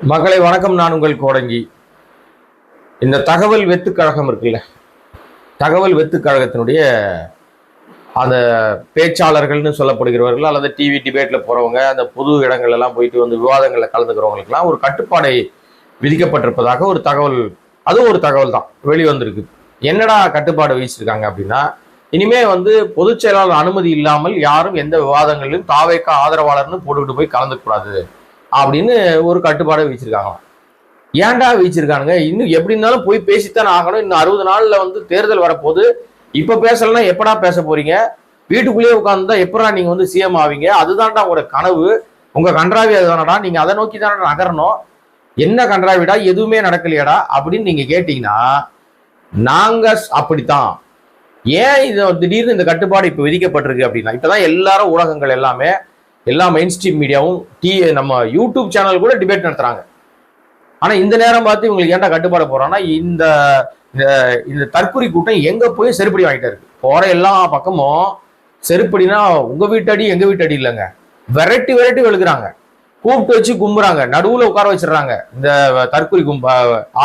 மக்களை வணக்கம். நான் உங்கள் கோடங்கி. இந்த தகவல் வெத்து கழகம் இருக்குல்ல, தகவல் வெத்து கழகத்தினுடைய அந்த பேச்சாளர்கள்னு சொல்லப்படுகிறவர்கள் அல்லது டிவி டிபேட்ல போறவங்க, அந்த பொது இடங்கள் எல்லாம் போயிட்டு வந்து விவாதங்களில் கலந்துக்கிறவங்களுக்குலாம் ஒரு கட்டுப்பாடை விதிக்கப்பட்டிருப்பதாக ஒரு தகவல், அதுவும் ஒரு தகவல் தான் வெளிவந்திருக்கு. என்னடா கட்டுப்பாடு விதிச்சிருக்காங்க அப்படின்னா, இனிமே வந்து பொதுச் செயலாளர் அனுமதி இல்லாமல் யாரும் எந்த விவாதங்களிலும் தாவேக்க ஆதரவாளர்னு போட்டுக்கிட்டு போய் கலந்துக்க கூடாது அப்படின்னு ஒரு கட்டுப்பாடை வச்சிருக்காங்களாம். ஏன்டா வச்சிருக்கானுங்க? இன்னும் எப்படி இருந்தாலும் போய் பேசித்தானே ஆகணும். இன்னும் 60 நாள்ல வந்து தேர்தல் வரப்போகுது. இப்ப பேசலன்னா எப்படா பேச போறீங்க? வீட்டுக்குள்ளேயே உட்கார்ந்துதான் எப்படா நீங்க வந்து சிஎம் ஆவீங்க? அதுதான்டா உங்களோட கனவு, உங்க கன்றாவி அதுதானடா. நீங்க அதை நோக்கி தானே நகரணும். என்ன கன்றாவிடா, எதுவுமே நடக்கலையாடா அப்படின்னு நீங்க கேட்டீங்கன்னா, நாங்க அப்படித்தான். ஏன் இது திடீர்னு இந்த கட்டுப்பாடு இப்ப விதிக்கப்பட்டிருக்கு அப்படின்னா, இப்பதான் எல்லாரும் ஊடகங்கள் எல்லாமே, எல்லா மெயின் ஸ்ட்ரீம் மீடியாவும் நம்ம யூடியூப் சேனல் கூட டிபேட் நடத்துறாங்க. ஆனா இந்த நேரம் பார்த்து இவங்களுக்கு ஏன்டா கட்டுப்பாடு போறாங்கன்னா, இந்த இந்த தற்கொலை கூட்டம் எங்க போய் செருப்படி வாங்கிட்டு இருக்கு. போற எல்லா பக்கமும் செருப்படினா உங்க வீட்டடி எங்க வீட்டடி இல்லைங்க, வெரைட்டி வெரைட்டி வெளுக்குறாங்க, கூப்பிட்டு வச்சு கும்புறாங்க, நடுவுல உட்கார வச்சிடறாங்க இந்த தற்கொலை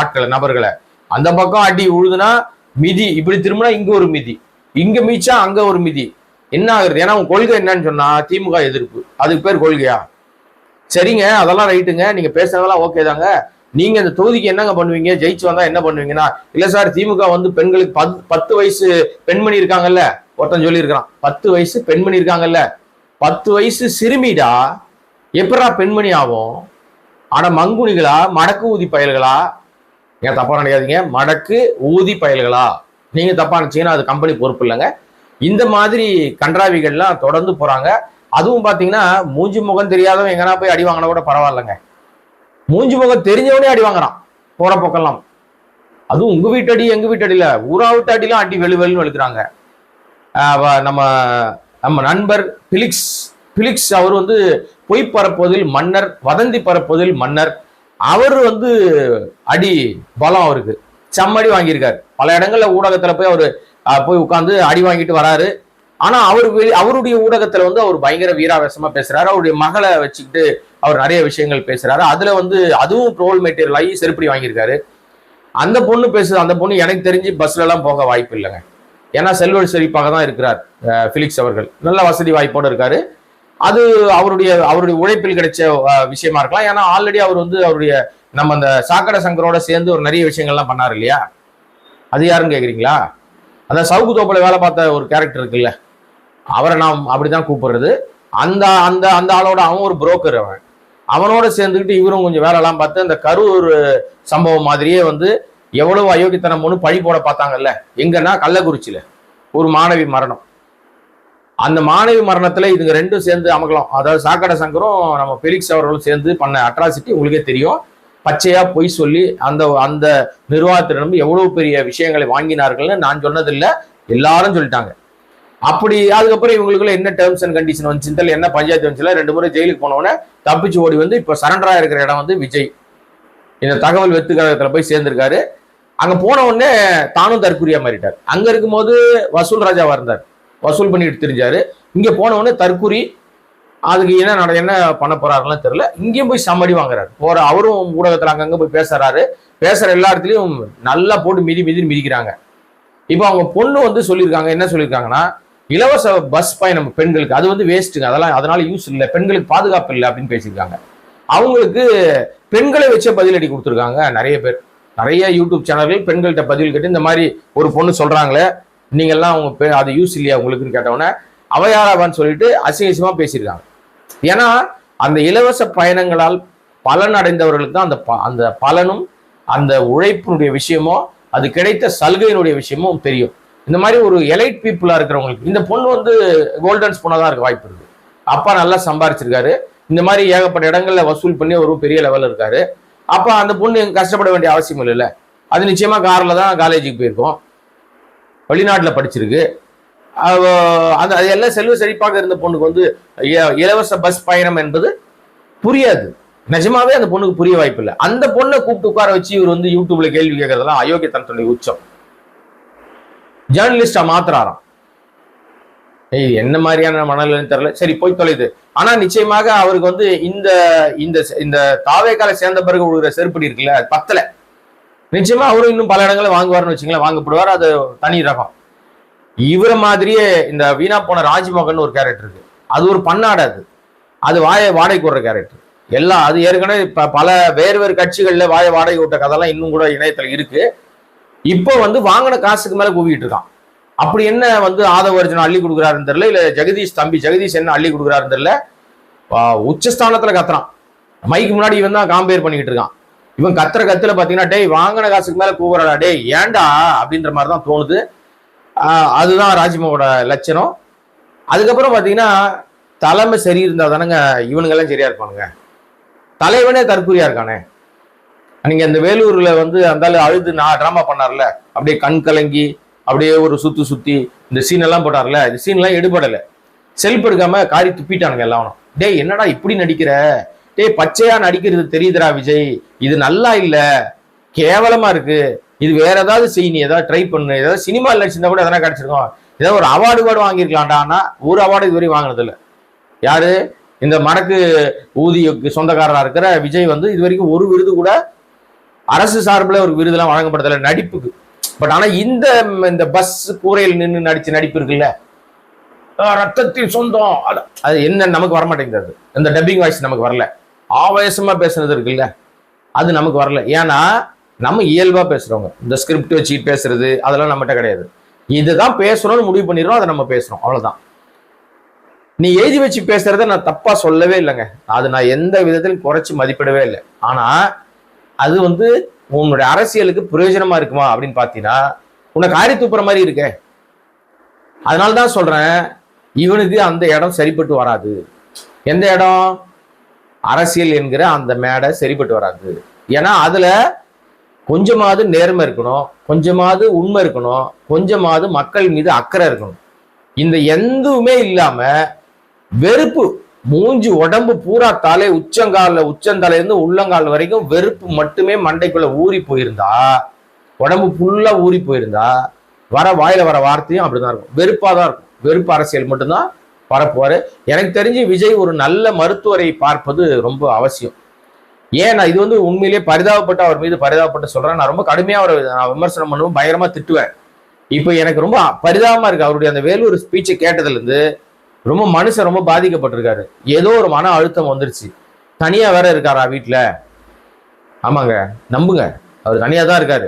ஆட்களை, நபர்களை. அந்த பக்கம் அடி உழுதுனா மிதி, இப்படி திரும்பினா இங்க ஒரு மிதி, இங்க மீச்சா அங்க ஒரு மிதி. என்ன ஆகுறது? ஏன்னா உங்க கொள்கை என்னன்னு சொன்னா திமுக எதிர்ப்பு, அதுக்கு பேர் கொள்கையா? சரிங்க, அதெல்லாம் ரைட்டுங்க, நீங்க பேசுறதெல்லாம் ஓகே தாங்க. நீங்க இந்த தொகுதிக்கு என்னங்க பண்ணுவீங்க? ஜெயிச்சு வந்தா என்ன பண்ணுவீங்கன்னா, இல்ல சார் திமுக வந்து பெண்களுக்கு 10 வயசு பெண்மணி இருக்காங்கல்ல, ஒருத்தன் சொல்லியிருக்கிறான். 10 வயசு பெண்மணி இருக்காங்கல்ல, 10 வயசு சிறுமிடா, எப்படா பெண்மணி ஆகும்? ஆனா மங்குனிகளா, மடக்கு ஊதி பயல்களா? ஏன் தப்பா நினைக்காதீங்க, மடக்கு ஊதி பயல்களா? நீங்க தப்பா நினைச்சீங்கன்னா அது கம்பெனி பொறுப்பு இல்லைங்க. இந்த மாதிரி கன்றாவிகள்லாம் தொடர்ந்து போறாங்க. அதுவும் பாத்தீங்கன்னா மூஞ்சி முகம் தெரியாதவன் எங்கன்னா போய் அடி வாங்கினா கூட பரவாயில்லைங்க, மூஞ்சி முகம் தெரிஞ்சவனே அடி வாங்குறான் போற பக்கம்லாம். அதுவும் உங்க வீட்டடி எங்க வீட்டடியில, ஊரா விட்டு அடிலாம் அடி வெளுன்னு வெளுக்குறாங்க. நம்ம நம்ம நண்பர் பிலிக்ஸ் அவர் வந்து பொய் பரப்புவதில் மன்னர், வதந்தி பரப்புவதில் மன்னர். அவர் வந்து அடி பலம் அவருக்கு செம்மடி வாங்கியிருக்காரு. பல இடங்கள்ல ஊடகத்துல போய் அவரு போய் உட்கார்ந்து அடி வாங்கிட்டு வராரு. ஆனா அவருடைய ஊடகத்துல வந்து அவர் பயங்கர வீராவேசமா பேசுறாரு. அவருடைய மகளை வச்சுக்கிட்டு அவர் நிறைய விஷயங்கள் பேசுறாரு. அதுல வந்து அதுவும் ட்ரோல் மெட்டீரியல் ஆகி செருப்படி வாங்கியிருக்காரு. அந்த பொண்ணு பேசுது, அந்த பொண்ணு எனக்கு தெரிஞ்சு பஸ்ல எல்லாம் போக வாய்ப்பு இல்லைங்க. ஏன்னா செல்வ செழிப்பாக தான் இருக்கிறார் பிலிக்ஸ் அவர்கள், நல்ல வசதி வாய்ப்போடு இருக்காரு. அது அவருடைய உழைப்பில் கிடைச்ச விஷயமா இருக்கலாம். ஏன்னா ஆல்ரெடி அவர் வந்து அவருடைய நம்ம அந்த சாக்கடை சங்கரோட சேர்ந்து ஒரு நிறைய விஷயங்கள்லாம் பண்ணாரு இல்லையா? அது யாருன்னு கேக்குறீங்களா? அந்த சவுக்கு தோப்புல வேலை பார்த்த ஒரு கேரக்டர் இருக்குல்ல, அவரை நாம் அப்படிதான் கூப்பிடுறது. அந்த அந்த அந்த ஆளோட அவன் ஒரு புரோக்கர், அவனோட சேர்ந்துக்கிட்டு இவரும் கொஞ்சம் வேலைலாம் பார்த்து அந்த கரூர் சம்பவம் மாதிரியே வந்து எவ்வளவு அயோக்கியத்தனம் ஒன்று பழி போட பார்த்தாங்கல்ல. எங்கன்னா கள்ளக்குறிச்சியில ஒரு மாணவி மரணம். அந்த மாணவி மரணத்துல இதுங்க ரெண்டும் சேர்ந்து அமகலம், அதாவது சாக்கடை சங்கரும் நம்ம பெலிக்ஸ் அவர்களும் சேர்ந்து பண்ண அட்ராசிட்டி உங்களுக்கே தெரியும். பச்சையா பொய் சொல்லி அந்த அந்த நிர்வாகத்திடம் எவ்வளவு பெரிய விஷயங்களை வாங்கினார்கள்னு நான் சொன்னதில்லை, எல்லாரும் சொல்லிட்டாங்க. அப்படி அதுக்கப்புறம் இவங்களுக்குள்ள என்ன டேர்ம்ஸ் அண்ட் கண்டிஷன் வந்துச்சு, என்ன பஞ்சாயத்து வந்துச்சுல, 2 முறை ஜெயிலுக்கு போனவொடனே தப்பிச்சு ஓடி வந்து இப்ப சரண்டரா இருக்கிற இடம் வந்து விஜய் இந்த தகவல் வெத்து கழகத்துல போய் சேர்ந்திருக்காரு. அங்க போன உடனே தானும் தற்குறியா மாறிட்டார். அங்க இருக்கும்போது வசூல் ராஜாவா இருந்தார், வசூல் பண்ணிட்டு தெரிஞ்சாரு. இங்க போன உடனே தற்குறி, அதுக்கு என்ன பண்ண போறாருன்னு தெரியல. இங்கேயும் போய் சம்மடி வாங்குறாரு. போற அவரும் ஊடகத்துல அங்கங்க போய் பேசுறாரு. பேசுற எல்லா இடத்துலயும் நல்லா போட்டு மிதிக்கிறாங்க. இப்ப அவங்க பொண்ணு வந்து சொல்லியிருக்காங்க, என்ன சொல்லியிருக்காங்கன்னா, இலவச பஸ் பயணம் பெண்களுக்கு அது வந்து வேஸ்ட்டுங்க, அதனால யூஸ் இல்லை, பெண்களுக்கு பாதுகாப்பு இல்லை அப்படின்னு பேசியிருக்காங்க. அவங்களுக்கு பெண்களை வச்சே பதிலடி கொடுத்துருக்காங்க நிறைய பேர். நிறைய யூடியூப் சேனல்கள் பெண்கள்கிட்ட பதில் கேட்டு இந்த மாதிரி ஒரு பொண்ணு சொல்றாங்களே, நீங்கெல்லாம் அவங்க அது யூஸ் இல்லையா உங்களுக்குன்னு கேட்டவொன்னே அவையாராவான்னு சொல்லிட்டு அசிங்கமா பேசியிருக்காங்க. ஏன்னா அந்த இலவச பயணங்களால் பலன் அடைந்தவர்களுக்கு தான் அந்த பலனும் அந்த உழைப்பினுடைய விஷயமோ அது கிடைத்த சலுகையினுடைய விஷயமும் தெரியும். இந்த மாதிரி ஒரு எலைட் பீப்புளா இருக்கிறவங்களுக்கு இந்த பொண்ணு வந்து கோல்டன் ஸ்பூனா தான் இருக்க வாய்ப்பு இருக்கு. அப்பா நல்லா சம்பாரிச்சிருக்காரு, இந்த மாதிரி ஏகப்பட்ட இடங்கள்ல வசூல் பண்ணி ஒரு பெரிய லெவல்ல இருக்காரு. அப்ப அந்த பொண்ணு கஷ்டப்பட வேண்டிய அவசியம் இல்லைல்ல. அது நிச்சயமா கார்ல தான் காலேஜுக்கு போயிருக்கோம், வெளிநாட்டுல படிச்சிருக்கு. அது எல்லாம் செல்வ செழிப்பாக இருந்த பொண்ணுக்கு வந்து இலவச பஸ் பயணம் என்பது புரியாது. நிஜமாவே அந்த பொண்ணுக்கு புரிய வாய்ப்பு இல்லை. அந்த பொண்ணை கூப்பிட்டு உட்கார வச்சு இவர் வந்து யூடியூப்ல கேள்வி கேட்கறதெல்லாம் அயோக்கியத்தனத்துடைய உச்சம். ஜேர்னலிஸ்டா மாத்துறாராம். என்ன மாதிரியான மனநிலைன்னு தெரியல. சரி போய் தொலைது. ஆனா நிச்சயமாக அவருக்கு வந்து இந்த இந்த இந்த தாவேக்கால சேர்ந்த பிறகு விழுகிற செருப்படி இருக்குல்ல, அது பத்தல. நிச்சயமா அவரும் இன்னும் பல இடங்களை வாங்குவார்னு வச்சுங்களேன், வாங்கப்படுவார். அது தனி ரகம். இவர மாதிரியே இந்த வீணா போன ராஜ்மோகன் ஒரு கேரக்டர் இருக்கு, அது ஒரு பன்னாடு. அது வாடகைக்கு விடுற கேரக்டர் எல்லாம். அது ஏற்கனவே பல வேறு வேறு கட்சிகள்ல வாடகை விட்ட கதைலாம் இன்னும் கூட இணையத்துல இருக்கு. இப்போ வந்து வாங்கின காசுக்கு மேல கூவிட்டு இருக்கான். அப்படி என்ன வந்து ஆதவ அர்ஜுன் அள்ளி கொடுக்குறாருன்னு தெரியல, இல்ல ஜெகதீஷ் என்ன அள்ளி கொடுக்குறாருன்னு தெரியல. உச்சஸ்தானத்துல கத்துறான், மைக்கு முன்னாடி இவன் தான் காம்பேர் பண்ணிக்கிட்டு இருக்கான். இவன் கத்துல பாத்தீங்கன்னா, டேய் வாங்கின காசுக்கு மேல கூவுறாடா டேய் ஏண்டா அப்படின்ற மாதிரி தான் தோணுது. அதுதான் ராஜ்மோகனோட லட்சணம். அதுக்கப்புறம் பாத்தீங்கன்னா, தலைமை சரி இருந்தா தானங்க இவனுங்கெல்லாம் சரியா இருப்பானுங்க. தலைவனே தற்கொலையா இருக்கானே. நீங்க இந்த வேலூர்ல வந்து அந்த அழுது நான் டிராமா பண்ணார்ல, அப்படியே கண் கலங்கி அப்படியே ஒரு சுத்தி இந்த சீன் எல்லாம் போட்டார்ல, இந்த சீன் எல்லாம் எடுபடலை. செல்ஃப் எடுக்காம காரி துப்பிட்டானுங்க எல்லாரும். டேய் என்னடா இப்படி நடிக்கிற, டேய் பச்சையா நடிக்கிறது தெரியுதுடா விஜய், இது நல்லா இல்ல, கேவலமா இருக்கு, இது வேற ஏதாவது செய், நீ ஏதாவது ட்ரை பண்ணு, ஏதாவது சினிமா நடிச்சிருந்தா கூட எதனா கிடைச்சிருக்கோம், ஏதாவது ஒரு அவார்டு வாங்கியிருக்கலாம்டா. ஆனா ஒரு அவார்டு இதுவரையும் வாங்கினது இல்லை. யாரு இந்த மடக்கு ஊதியக்கு சொந்தக்காரரா இருக்கிற விஜய் வந்து இது வரைக்கும் ஒரு விருது கூட அரசு சார்பில் ஒரு விருதுலாம் வழங்கப்படதில்லை நடிப்புக்கு. பட் ஆனா இந்த பஸ் கூரையில் நின்று நடிச்ச நடிப்பு இருக்குல்ல, ரத்தத்தில் சொந்தம், அது என்ன நமக்கு வரமாட்டேங்கிறது. இந்த டப்பிங் வாய்ஸ் நமக்கு வரல. ஆவேசமா பேசுறது இருக்குல்ல, அது நமக்கு வரல. ஏன்னா நம்ம இயல்பா பேசுறவங்க, இந்த ஸ்கிரிப்ட் வச்சு பேசுறது அதெல்லாம் நம்மகிட்ட கிடையாது. இதுதான் பேசணும்னு முடிவு பண்ணிடுறோம், அதை நம்ம பேசுறோம், அவ்வளவுதான். நீ எழுதி வச்சு பேசுறத நான் தப்பா சொல்லவே இல்லைங்க, அது நான் எந்த விதத்திலும் குறைச்சி மதிப்பிடவே இல்லை. ஆனா அது வந்து உன்னுடைய அரசியலுக்கு பிரயோஜனமா இருக்குமா அப்படின்னு பாத்தீங்கன்னா உனக்கு காரி துப்புற மாதிரி இருக்க. அதனால்தான் சொல்றேன், இவனுக்கு அந்த இடம் சரிப்பட்டு வராது. எந்த இடம்? அரசியல் என்கிற அந்த மேடை சரிப்பட்டு வராது. ஏன்னா அதுல கொஞ்சமாவது நேர்மை இருக்கணும், கொஞ்சமாவது உண்மை இருக்கணும், கொஞ்சமாவது மக்கள் மீது அக்கறை இருக்கணும். இந்த எதுவுமே இல்லாம வெறுப்பு, மூஞ்சி உடம்பு பூரா தலை உச்சந்தலையில இருந்து உள்ளங்கால் வரைக்கும் வெறுப்பு மட்டுமே மண்டைக்குள்ள ஊறி போயிருந்தா, உடம்பு ஃபுல்லா ஊறி போயிருந்தா வாயில வர வார்த்தையும் அப்படிதான் இருக்கும், வெறுப்பா தான் இருக்கும். வெறுப்பு அரசியல் மட்டும்தான் பரப்புவாரு. எனக்கு தெரிஞ்சு விஜய் ஒரு நல்ல மருத்துவரை பார்ப்பது ரொம்ப அவசியம். ஏன் நான் இது வந்து உண்மையிலேயே பரிதாபப்பட்டு அவர் மீது பரிதாபப்பட்டு சொல்றேன். நான் ரொம்ப கடுமையா அவரை நான் விமர்சனம் பண்ணுவேன், பயங்கரமா திட்டுவேன். இப்போ எனக்கு ரொம்ப பரிதாபமா இருக்கு, அவருடைய அந்த வேலூர் ஸ்பீச்சை கேட்டதுல இருந்து ரொம்ப மனுஷன் ரொம்ப பாதிக்கப்பட்டிருக்காரு. ஏதோ ஒரு மன அழுத்தம் வந்துருச்சு. தனியா வேற இருக்காரா வீட்டுல? ஆமாங்க, நம்புங்க, அவர் தனியா தான் இருக்காரு.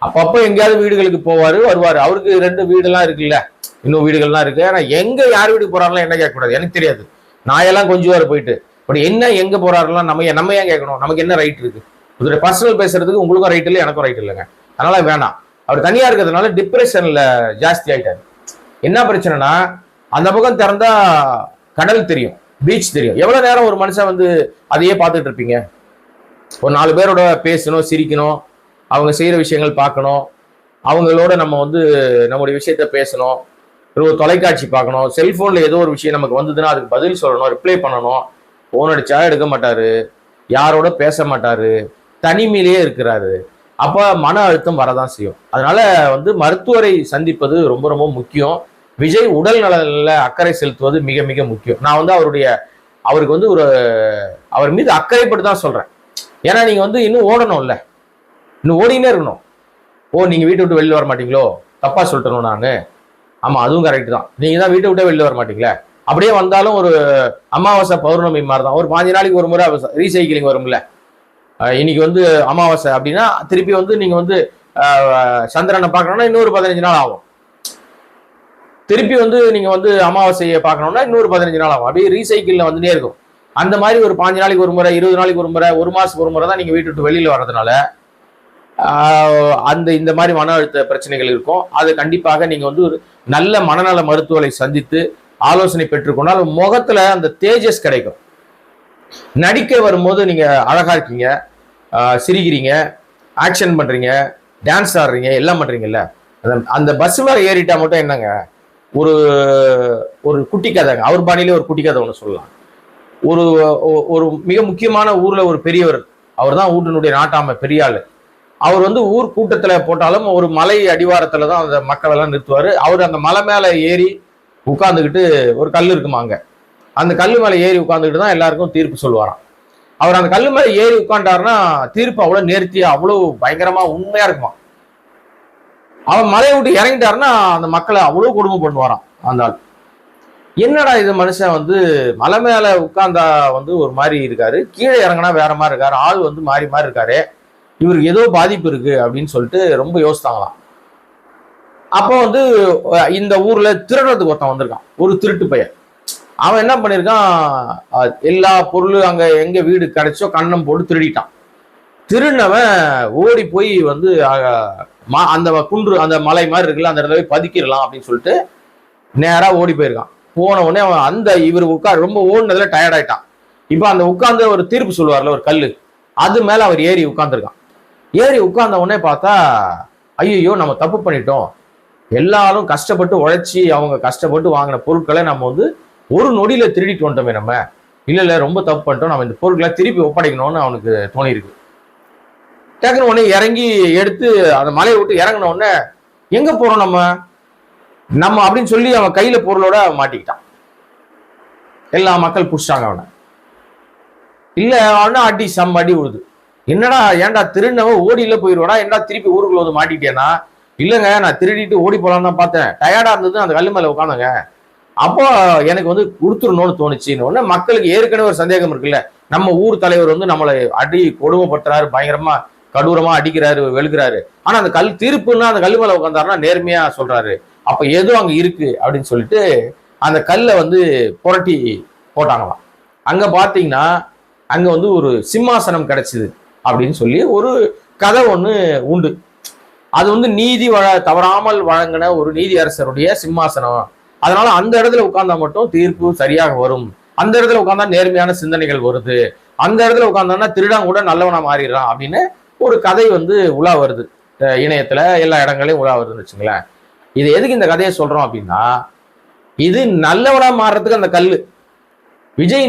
அப்பப்போ எங்கேயாவது வீடுகளுக்கு போவாரு வருவாரு. அவருக்கு 2 வீடுலாம் இருக்குல்ல, இன்னும் வீடுகள்லாம் இருக்கு. ஆனா எங்க யார் வீட்டுக்கு போறாருலாம் என்ன கேட்கக்கூடாது, எனக்கு தெரியாது. நாயெல்லாம் கொஞ்சம் போயிட்டு பட் என்ன எங்க போறாருலாம் நம்ம ஏன் கேட்கணும்? நமக்கு என்ன ரைட் இருக்கு? உங்களுடைய பர்சனல் பேசுறதுக்கு உங்களுக்கும் ரைட் இல்லை, எனக்கும் ரைட் இல்லைங்க. அதனால வேணாம். அவர் தனியா இருக்கிறதுனால டிப்ரெஷன்ல ஜாஸ்தி ஆயிட்டாரு. என்ன பிரச்சனைனா, அந்த பக்கம் திறந்தா கடல் தெரியும், பீச் தெரியும். எவ்வளவு நேரம் ஒரு மனுஷன் வந்து அதையே பார்த்துட்டு இருப்பீங்க? ஒரு 4 பேரோட பேசணும், சிரிக்கணும், அவங்க செய்யற விஷயங்கள் பார்க்கணும், அவங்களோட நம்ம வந்து நம்முடைய விஷயத்த பேசணும், ஒரு தொலைக்காட்சி பார்க்கணும், செல்போன்ல ஏதோ ஒரு விஷயம் நமக்கு வந்ததுன்னா அதுக்கு பதில் சொல்லணும், ரிப்ளை பண்ணணும். போன் அடிச்சா எடுக்க மாட்டாரு, யாரோட பேச மாட்டாரு, தனிமையிலேயே இருக்கிறாரு. அப்ப மன அழுத்தம் வரதான் செய்யும். அதனால வந்து மருத்துவரை சந்திப்பது ரொம்ப ரொம்ப முக்கியம். விஜய் உடல் நலனில் அக்கறை செலுத்துவது மிக மிக முக்கியம். நான் வந்து அவருக்கு வந்து அவர் மீது அக்கறைப்பட்டு தான் சொல்றேன். ஏன்னா நீங்க வந்து இன்னும் ஓடணும்ல, இன்னும் ஓடினே இருக்கணும். நீங்க வீட்டை விட்டு வெளில வர மாட்டீங்களோ? தப்பா சொல்லிட்டணும் நானு? ஆமா, அதுவும் கரெக்ட் தான். நீங்க தான் வீட்டை விட்டே வெளில வர மாட்டீங்களே. அப்படியே வந்தாலும் ஒரு அமாவாசை பௌர்ணமி மாதிரி தான், ஒரு 5 நாளைக்கு ஒரு முறை ரீசைக்கிளிங் வரும்ல. இன்னைக்கு வந்து அமாவாசை அப்படின்னா திருப்பி வந்து நீங்க வந்து சந்திரனை பார்க்கணும்னா இன்னொரு 15 நாள் ஆகும். திருப்பி வந்து நீங்க வந்து அமாவாசையை பார்க்கணும்னா இன்னொரு 15 நாள் ஆகும். அப்படியே ரீசைக்கிள்ல வந்துட்டே இருக்கும். அந்த மாதிரி ஒரு 5 நாளைக்கு ஒரு முறை, 20 நாளைக்கு ஒரு முறை, ஒரு மாசத்துக்கு ஒரு முறை தான் நீங்க வீட்டு விட்டு வெளியில வர்றதுனால இந்த மாதிரி மன அழுத்த பிரச்சனைகள் இருக்கும். அது கண்டிப்பாக நீங்க வந்து ஒரு நல்ல மனநல மருத்துவரை சந்தித்து ஆலோசனை பெற்றுக்கொண்டால் முகத்துல அந்த தேஜஸ் கிடைக்கும். நடிக்க வரும்போது நீங்க அழகா இருக்கீங்க, சிரிக்கிறீங்க, ஆக்ஷன் பண்றீங்க, டான்ஸ் ஆடுறீங்க, எல்லாம் பண்றீங்கல்ல. அந்த பஸ் மேல ஏறிட்டா மட்டும் என்னங்க, ஒரு குட்டி கதைங்க. அவர் பாணியிலே ஒரு குட்டி கதை ஒன்று சொல்லலாம். ஒரு மிக முக்கியமான ஊர்ல ஒரு பெரியவர், அவர் தான் ஊட்டினுடைய நாட்டாம பெரிய ஆளு. அவர் வந்து ஊர் கூட்டத்துல போட்டாலும் ஒரு மலை அடிவாரத்துல தான் அந்த மக்கள் எல்லாம் நிறுத்துவாரு. அவர் அந்த மலை மேல ஏறி உட்கார்ந்துக்கிட்டு, ஒரு கல் இருக்குமா அங்க, அந்த கல்லு மேல ஏறி உட்கார்ந்துட்டு தான் எல்லாருக்கும் தீர்ப்பு சொல்லுவாராம். அவர் அந்த கல்லு மேல ஏறி உட்கார்ந்தாருன்னா தீர்ப்பு அவ்வளவு நேர்த்தியா அவ்வளவு பயங்கரமா உண்மையா இருக்குமா. அவன் மலையை விட்டு இறங்கிட்டாருன்னா அந்த மக்களை அவ்வளவு கொடுமை பண்ணுவாராம் அந்த ஆள். என்னடா இது மனுஷன் வந்து மலை மேல உட்கார்ந்தா வந்து ஒரு மாதிரி இருக்காரு, கீழே இறங்கினா வேற மாதிரி இருக்காரு, ஆள் வந்து மாறி மாறி இருக்காரு, இவருக்கு ஏதோ பாதிப்பு இருக்கு அப்படின்னு சொல்லிட்டு ரொம்ப யோசித்தாங்களாம். அப்போ வந்து இந்த ஊர்ல திருடுறதுக்கு ஒருத்தன் வந்திருக்கான், ஒரு திருட்டு பையன். அவன் என்ன பண்ணிருக்கான், எல்லா பொருளும் அங்க எங்க வீடு கிடைச்சோ கண்ணம் போட்டு திருடிட்டான். திருநவன் ஓடி போய் வந்து அந்த குன்று அந்த மலை மாதிரி இருக்குல்ல அந்த இடத்துல போய் பதுக்கிடலாம் அப்படின்னு சொல்லிட்டு நேரா ஓடி போயிருக்கான். போன உடனே அவன் அந்த இவர் ரொம்ப ஓடுனதுல டயர்ட் ஆயிட்டான். இப்ப அந்த உட்கார்ந்து ஒரு தீர்ப்பு சொல்லுவார்ல ஒரு கல்லு, அது மேல அவர் ஏறி உட்கார்ந்துருக்கான். ஏறி உட்கார்ந்த உடனே பார்த்தா ஐயோ நம்ம தப்பு பண்ணிட்டோம், எல்லாரும் கஷ்டப்பட்டு உழைச்சி அவங்க கஷ்டப்பட்டு வாங்கின பொருட்களை நம்ம வந்து ஒரு நொடியில திருடிட்டு வந்துட்டோமே, நம்ம இல்ல ரொம்ப தப்பு பண்ணிட்டோம், நம்ம இந்த பொருட்களை திருப்பி ஒப்படைக்கணும்னு அவனுக்கு தோணி இருக்கு. டக்குனு உடனே இறங்கி எடுத்து அந்த மலையை விட்டு இறங்கின உடனே எங்க போறோம் நம்ம அப்படின்னு சொல்லி அவன் கையில பொருளோட மாட்டிக்கிட்டான். எல்லா மக்கள் புடிச்சாங்க அவனை. இல்ல அவனா அடி அடி விழுது. என்னடா ஏன்டா திருநவன் ஓடியில போயிடுவாடா, என்னடா திருப்பி ஊருக்குள்ள வந்து மாட்டிக்கிட்டேன்னா, இல்லைங்க நான் திருடிட்டு ஓடி போலான்னு தான் பார்த்தேன், டயர்டா இருந்தது அந்த கல்லு மேல உட்காந்துங்க, அப்போ எனக்கு வந்து கொடுத்துடணும்னு தோணுச்சுன்னு. உடனே மக்களுக்கு ஏற்கனவே ஒரு சந்தேகம் இருக்குல்ல, நம்ம ஊர் தலைவர் வந்து நம்மளை அடி கொடுமைப்படுத்துறாரு, பயங்கரமா கடூரமா அடிக்கிறாரு வெளுக்கிறாரு, ஆனா அந்த கல் தீர்ப்புன்னா அந்த கல்லு மேல உட்காந்தாருன்னா நேர்மையா சொல்றாரு, அப்ப ஏதோ அங்க இருக்கு அப்படின்னு சொல்லிட்டு அந்த கல்லை வந்து புரட்டி போட்டாங்களாம். அங்க பாத்தீங்கன்னா அங்க வந்து ஒரு சிம்மாசனம் கிடைச்சது அப்படின்னு சொல்லி ஒரு கதை ஒண்ணு உண்டு. அது வந்து நீதி தவறாமல் வழங்கின ஒரு நீதி அரசருடைய சிம்மாசனம். அதனால அந்த இடத்துல உட்கார்ந்தா மட்டும் தீர்ப்பு சரியாக வரும், அந்த இடத்துல உட்கார்ந்தா நேர்மையான சிந்தனைகள் வருது, அந்த இடத்துல உட்கார்ந்தா திருடான் கூட நல்லவனா மாறிடுறான் அப்படின்னு ஒரு கதை வந்து உலா வருது இணையத்துல, எல்லா இடங்களையும் உலா வருதுன்னு வச்சுங்களேன். இது எதுக்கு இந்த கதையை சொல்றோம் அப்படின்னா, இது நல்லவனா மாறுறதுக்கு அந்த கல்லு. விஜய்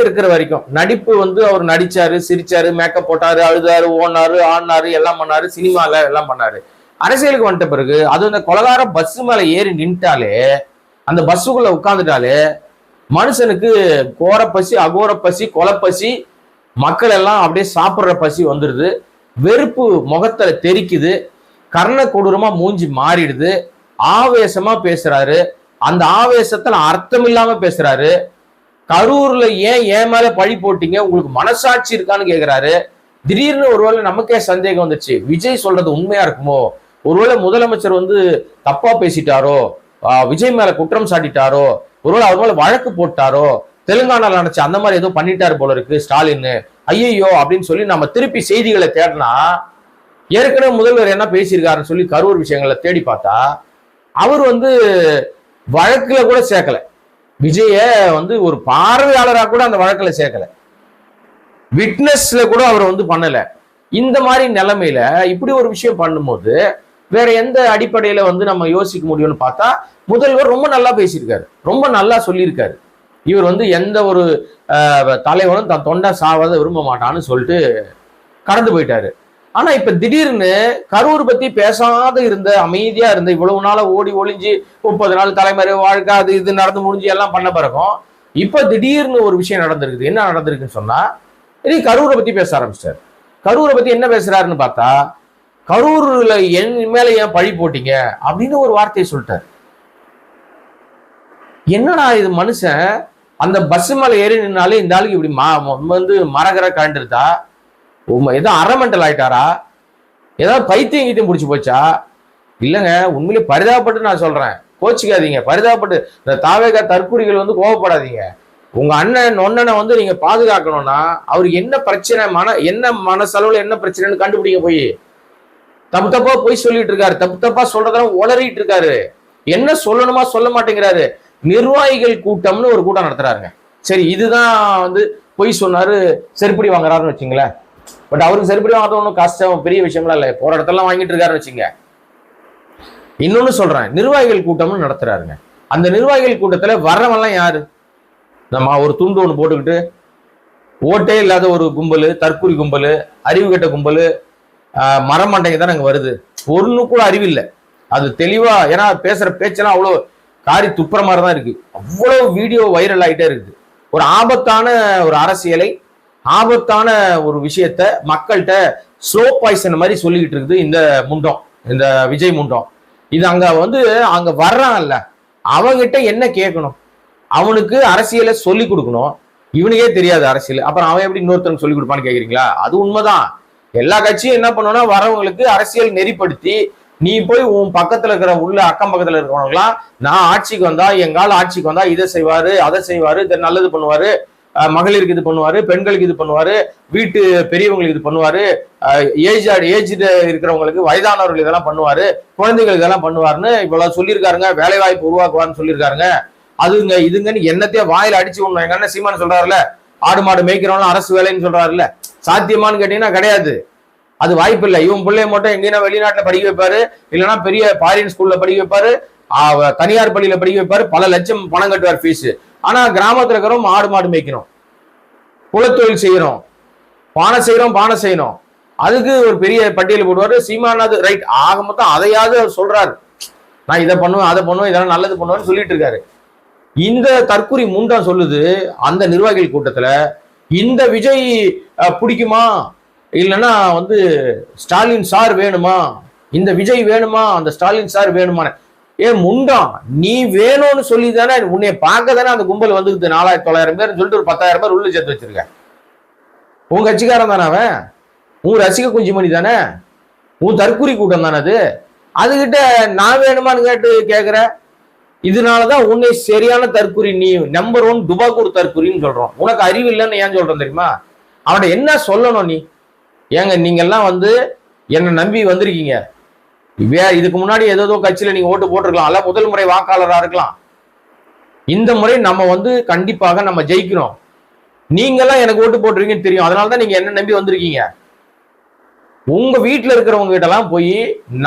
இருக்கிற வரைக்கும் நடிப்பு வந்து அவர் நடிச்சாரு, சிரிச்சாரு, மேக்கப் போட்டாரு, அழுதாரு, ஓடினாரு, ஆடினாரு, எல்லாம் பண்ணாரு, சினிமால எல்லாம் பண்ணாரு. அரசியலுக்கு வந்துட்ட பிறகு அது அந்த கொலகார பஸ் மேல ஏறி நின்ட்டாலே, அந்த பஸ்ஸுக்குள்ள உட்கார்ந்துட்டாலே மனுஷனுக்கு கோர பசி, அகோர பசி, கொலைப்பசி, மக்கள் எல்லாம் அப்படியே சாப்பிடுற பசி வந்துடுது, வெறுப்பு முகத்துல தெரிக்குது, கர்ண கொடூரமா மூஞ்சி மாறிடுது, ஆவேசமா பேசுறாரு, அந்த ஆவேசத்துல அர்த்தம் இல்லாம பேசுறாரு. கரூர்ல ஏன் மேல பழி போட்டீங்க, உங்களுக்கு மனசாட்சி இருக்கான்னு கேக்குறாரு. திடீர்னு ஒருவேளை நமக்கே சந்தேகம் வந்துச்சு, விஜய் சொல்றது உண்மையா இருக்குமோ, ஒருவேளை முதலமைச்சர் வந்து தப்பா பேசிட்டாரோ, விஜய் மேல குற்றம் சாட்டிட்டாரோ, ஒருவேளை அவர் மேல வழக்கு போட்டாரோ, தெலுங்கானால நினைச்சு அந்த மாதிரி ஏதோ பண்ணிட்டாரு போல இருக்கு ஸ்டாலின், ஐயோ அப்படின்னு சொல்லி நம்ம திருப்பி செய்திகளை தேடினா ஏற்கனவே முதல்வர் என்ன பேசியிருக்காருன்னு சொல்லி கரூர் விஷயங்களை தேடி பார்த்தா அவர் வந்து வழக்குல கூட சேர்க்கல, விஜய வந்து ஒரு பார்வையாளராக கூட அந்த வழக்குல சேர்க்கல, விட்னஸ்ல கூட அவர் வந்து பண்ணல. இந்த மாதிரி நிலைமையில இப்படி ஒரு விஷயம் பண்ணும்போது வேற எந்த அடிப்படையில வந்து நம்ம யோசிக்க முடியும்னு பார்த்தா, முதல்வர் ரொம்ப நல்லா பேசியிருக்காரு, ரொம்ப நல்லா சொல்லியிருக்காரு. இவர் வந்து எந்த ஒரு தலைவனும் தன் தொண்டை சாவதை விரும்ப மாட்டான்னு சொல்லிட்டு கடந்து போயிட்டாரு. ஆனா இப்ப திடீர்னு கரூர் பத்தி பேசாத இருந்த, அமைதியா இருந்த, இவ்வளவு நாள ஓடி ஒளிஞ்சு 30 நாள் தலைமுறை வாழ்க்கை அது இது நடந்து முடிஞ்சு எல்லாம் பண்ண பிறகும் இப்ப திடீர்னு ஒரு விஷயம் நடந்திருக்குது. என்ன நடந்திருக்குன்னு சொன்னா, கரூரை பத்தி பேச ஆரம்பிச்சார். கரூரை பத்தி என்ன பேசுறாருன்னு பார்த்தா, கரூர்ல என் மேல ஏன் பழி போட்டீங்க அப்படின்னு ஒரு வார்த்தையை சொல்லிட்டார். என்னடா இது மனுஷன் அந்த பஸ் மேல ஏறி நின்னாலே இந்த ஆளுக்கு இப்படி வந்து மரகர கண்டுருதா, ஏதோ அரமெண்டல் ஆயிட்டாரா, ஏதாவது பைத்தியம் கீத்தியம் பிடிச்சி போச்சா? இல்லைங்க, உண்மையிலே பரிதாபப்பட்டு நான் சொல்றேன், கோச்சிக்காதீங்க, பரிதாபப்பட்டு இந்த தாவேகா தற்கூரிகள் வந்து கோவப்படாதீங்க. உங்க அண்ணனை வந்து நீங்க பாதுகாக்கணும்னா அவருக்கு என்ன பிரச்சனை, என்ன மனசளவுல என்ன பிரச்சனைன்னு கண்டுபிடிங்க. போய் தப்பு தப்பா போய் சொல்லிட்டு இருக்காரு, தப்பு தப்பா சொல்றதெல்லாம் உளறிட்டு இருக்காரு, என்ன சொல்லணுமா சொல்ல மாட்டேங்கிறாரு. நிர்வாகிகள் கூட்டம்னு ஒரு கூட்டம் நடத்துறாருங்க. சரி, இதுதான் வந்து பொய் சொன்னாரு செருப்படி வாங்குறாருன்னு வச்சுங்களேன். பட் அவருக்கு செருப்படி வாங்குறது ஒன்றும் கஷ்டம் பெரிய விஷயம்லாம் இல்லை, போற இடத்தெல்லாம் வாங்கிட்டு இருக்காருன்னு வச்சுங்க. இன்னொன்னு சொல்றேன், நிர்வாகிகள் கூட்டம்னு நடத்துறாருங்க. அந்த நிர்வாகிகள் கூட்டத்துல வர்றவெல்லாம் யாரு? நம்ம ஒரு துண்டு ஒன்று போட்டுக்கிட்டு ஓட்டே இல்லாத ஒரு கும்பல், தற்கூரி கும்பல், அறிவு கெட்ட கும்பல், மரமண்டைங்க தான் அங்க வருது. ஒண்ணு கூட அறிவில்லை. அது தெளிவா, ஏன்னா பேசுற பேச்செல்லாம் அவ்வளோ காரி துப்புற மாதிரி தான் இருக்கு. அவ்வளவு வீடியோ வைரல் ஆகிட்டே இருக்குது. ஒரு ஆபத்தான ஒரு அரசியலை, ஆபத்தான ஒரு விஷயத்த மக்கள்கிட்ட ஸ்லோ பாய்சன் மாதிரி சொல்லிக்கிட்டு இருக்குது இந்த முண்டம், இந்த விஜய் முண்டம். இது அங்க வர்றான்ல, அவங்கிட்ட என்ன கேட்கணும்? அவனுக்கு அரசியலை சொல்லி கொடுக்கணும். இவனுக்கே தெரியாது அரசியல், அப்புறம் அவன் எப்படி இன்னொருத்தனுக்கு சொல்லி கொடுப்பான்னு கேக்குறீங்களா? அது உண்மைதான். எல்லா கட்சியும் என்ன பண்ணுவோம்னா, வரவங்களுக்கு அரசியல் நெறிப்படுத்தி, நீ போய் உன் பக்கத்துல இருக்கிற உள்ள அக்கம் பக்கத்துல இருக்கிறவங்களாம், நான் ஆட்சிக்கு வந்தா, எங்கால ஆட்சிக்கு வந்தா இதை செய்வாரு, அதை செய்வாரு, இதை நல்லது பண்ணுவாரு, மகளிருக்கு இது பண்ணுவாரு, பெண்களுக்கு இது பண்ணுவாரு, வீட்டு பெரியவங்களுக்கு இது பண்ணுவாரு, ஏஜ்டு இருக்கிறவங்களுக்கு, வயதானவர்கள் இதெல்லாம் பண்ணுவாரு, குழந்தைகள் இதெல்லாம் பண்ணுவாருன்னு இவ்வளவு சொல்லியிருக்காருங்க. வேலை வாய்ப்பு உருவாக்குவாருன்னு சொல்லியிருக்காருங்க. அதுங்க இதுங்கன்னு என்னத்தையும் வாயில அடிச்சு விடணும். எங்க அண்ணன் சீமான் சொல்றாருல, ஆடு மாடு மேய்க்கிறவங்க அரசு வேலைன்னு சொல்றாருல்ல, சாத்தியமானு கேட்டீங்கன்னா கிடையாது. அது வாய்ப்பு இல்லை. இவன் பிள்ளைய மட்டும் எங்கேனா வெளிநாட்டுல படிக்க வைப்பாரு, இல்லைன்னா பெரிய ஃபாரின் ஸ்கூல்ல படிக்க வைப்பாரு, தனியார் பள்ளியில படிக்க வைப்பாரு, பல லட்சம் பணம் கட்டுவார் ஃபீஸ். ஆனா கிராமத்துல இருக்கிறோம் ஆடு மாடு மேய்க்கணும், குலத்தொழில் செய்யறோம், பானை செய்யணும். அதுக்கு ஒரு பெரிய பட்டியல் போடுவாரு. சீமானாது ரைட் ஆக மொத்தம் அதையாவது அவர் சொல்றாரு, நான் இதை பண்ணுவேன், அதை பண்ணுவேன், இதெல்லாம் நல்லது பண்ணுவேன்னு சொல்லிட்டு இருக்காரு. இந்த தற்குறி முண்டம் சொல்லுது அந்த நிர்வாகிகள் கூட்டத்துல, இந்த விஜய் பிடிக்குமா, இல்லைன்னா ஸ்டாலின் சார் வேணுமா, இந்த விஜய் வேணுமா, அந்த ஸ்டாலின் சார் வேணுமா? முண்டம், நீ வேணும்னு சொல்லி தானே உன்னை பார்க்க தானே அந்த கும்பல் வந்துருது. 4900 பேர் சொல்லிட்டு ஒரு 10,000 பேர் உள்ள சேர்த்து வச்சிருக்க. உன் கட்சிக்காரன் தானே அவன், உன் ரசிக குஞ்சுமணி தானே, உன் தற்குறி கூட்டம் தானே அது. அதுகிட்ட நான் வேணுமான்னு கேட்கிற. இதனாலதான் உன்னை சரியான தற்குறி, நீ நம்பர் 1 துபாக்கூர் தற்குறின்னு சொல்றோம். உனக்கு அறிவு இல்லைன்னு ஏன் சொல்றோம் தெரியுமா? அவனை என்ன சொல்லணும்? நீ ஏங்க நீங்க எல்லாம் என்னை நம்பி வந்திருக்கீங்க, இதுக்கு முன்னாடி ஏதோ கட்சியில நீங்க ஓட்டு போட்டிருக்கலாம், அல்ல முதல் முறை வாக்காளரா இருக்கலாம். இந்த முறை நம்ம கண்டிப்பாக நம்ம ஜெயிக்கிறோம். நீங்க எல்லாம் எனக்கு ஓட்டு போட்டிருக்கீங்கன்னு தெரியும், அதனாலதான் நீங்க என்ன நம்பி வந்திருக்கீங்க. உங்க வீட்டுல இருக்கிறவங்க கிட்ட எல்லாம் போய்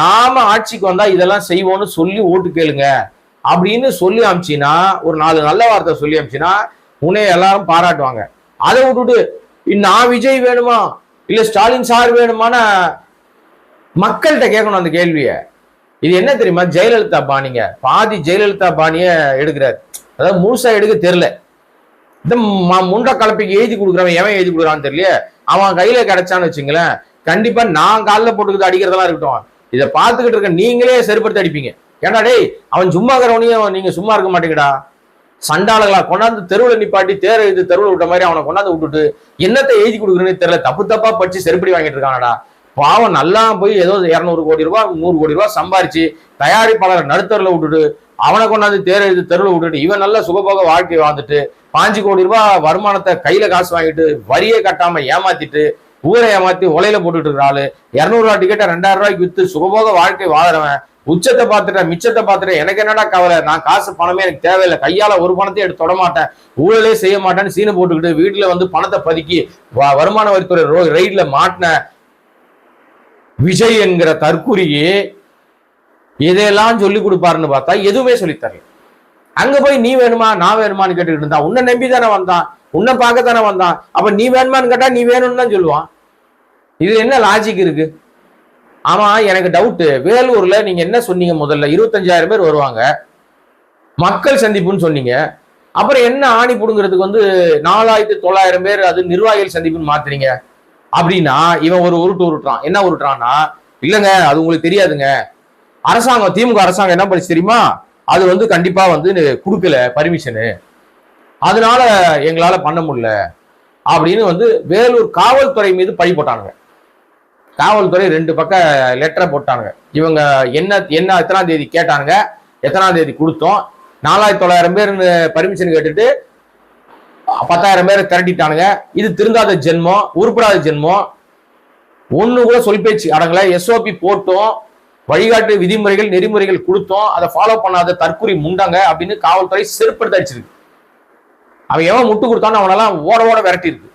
நாம ஆட்சிக்கு வந்தா இதெல்லாம் செய்வோம்னு சொல்லி ஓட்டு கேளுங்க அப்படின்னு சொல்லி அமிச்சினா, ஒரு 4 நல்ல வார்த்தை சொல்லி அமிச்சினா உன்னை எல்லாரும் பாராட்டுவாங்க. அதை விட்டுட்டு நான் விஜய் வேணுமா இல்ல ஸ்டாலின் சார் வேணுமான மக்கள்கிட்ட கேட்கணும் அந்த கேள்விய. இது என்ன தெரியுமா, ஜெயலலிதா பாணிங்க, பாதி ஜெயலலிதா பாணிய எடுக்கிறாரு. அதாவது முழுசா எடுக்க தெரியல. இந்த முண்ட கலப்பைக்கு எழுதி கொடுக்குறவன் எவன் எழுதி கொடுக்குறான்னு தெரியல. அவன் கையில கிடைச்சான்னு வச்சுங்களேன், கண்டிப்பா நான் காலில் போட்டுக்கிட்டு அடிக்கிறதெல்லாம் இருக்கட்டும், இதை பார்த்துக்கிட்டு இருக்க நீங்களே செருப்படுத்தி அடிப்பீங்க. ஏன்னா டேய், அவன் சும்மா இருக்கிறவனையும் நீங்க சும்மா இருக்க மாட்டீங்கடா. சண்டாளங்களா கொண்டாந்து தெருவில் நிப்பாட்டி தேர எழுதி தெருவில் விட்ட மாதிரி அவனை கொண்டாந்து விட்டுட்டு என்னத்தை எழுதி கொடுக்குறேன்னு தெரியல, தப்பா படிச்சு செருப்படி வாங்கிட்டு இருக்கானடா. பாவம் நல்லா போய் ஏதோ 200 கோடி ரூபாய் 100 கோடி ரூபாய் சம்பாரிச்சு தயாரிப்பாளரை நடுத்தரில் விட்டுட்டு அவனை கொண்டாந்து தேர எழுதி தெருவில் விட்டுட்டு இவன் நல்ல சுகபோக வாழ்க்கை வாழ்ந்துட்டு 5 கோடி ரூபாய் வருமானத்தை கையில காசு வாங்கிட்டு வரியே கட்டாம ஏமாத்திட்டு ஊரை ஏமாத்தி உலையில போட்டுட்டு இருக்கிற ஆளு 200 ரூபாய் டிக்கெட்டை 2000 ரூபாய்க்கு வித்து சுகபோக வாழ்க்கை வாழறவன் உச்சத்தை பார்த்துட்டேன் மிச்சத்தை பார்த்துட்டேன், எனக்கு என்னடா கவலை, நான் காசு பணமே எனக்கு தேவையில்லை, கையால ஒரு பணத்தையும் எடுத்து தொட மாட்டேன், ஊழலே செய்ய மாட்டேன்னு சீனை போட்டுக்கிட்டு வீட்டுல பணத்தை பதுக்கி வருமான வரித்துறை ரெய்ட்ல மாட்டின விஜய் என்கிற தற்குறியே இதையெல்லாம் சொல்லி கொடுப்பாருன்னு பார்த்தா எதுவுமே சொல்லித்தரல. அங்க போய் நீ வேணுமா நான் வேணுமான்னு கேட்டுக்கிட்டு இருந்தா, உன்னை நம்பி தானே வந்தான், உன்னை பார்க்க தானே வந்தான், அப்ப நீ வேணுமான்னு கேட்டா நீ வேணும்னு தான் சொல்லுவான். இது என்ன லாஜிக் இருக்கு? ஆமா, எனக்கு டவுட், வேலூர்ல நீங்க என்ன சொன்னீங்க, முதல்ல 25,000 பேர் வருவாங்க மக்கள் சந்திப்புன்னு சொன்னீங்க, அப்புறம் என்ன ஆணி புடுங்கிறதுக்கு 4,900 பேர் அது நிர்வாகிகள் சந்திப்புன்னு மாத்துறீங்க அப்படின்னா இவன் ஒரு உருட்டு உருட்டுறான். என்ன உருட்டுறான்னா, இல்லைங்க அது உங்களுக்கு தெரியாதுங்க, அரசாங்கம் திமுக அரசாங்கம் என்ன பண்ணிச்சு தெரியுமா, அது கண்டிப்பா கொடுக்கல பர்மிஷனு, அதனால எங்களால பண்ண முடியல அப்படின்னு வேலூர் காவல்துறை மீது பழி போட்டானுங்க. காவல்துறை 2 பக்கம் லெட்டரை போட்டானுங்க. இவங்க என்ன எத்தனாம் தேதி கேட்டானுங்க, எத்தனாம் தேதி கொடுத்தோம், 4,900 பேர் பர்மிஷன் கேட்டுட்டு 10,000 பேரை திரட்டிட்டானுங்க. இது திருந்தாத ஜென்மம், உருப்படாத ஜென்மம், ஒண்ணு கூட சொல் பேச்சு அடங்கல, எஸ்ஓபி போட்டோம், வழிகாட்டு விதிமுறைகள் நெறிமுறைகள் கொடுத்தோம், அதை ஃபாலோ பண்ணாத தற்குறி முண்டாங்க அப்படின்னு காவல்துறை செருப்படுத்த அடிச்சிருக்கு. அவன் எவன் முட்டு கொடுத்தான்னு அவனெல்லாம் ஓட ஓட விரட்டி இருக்கு,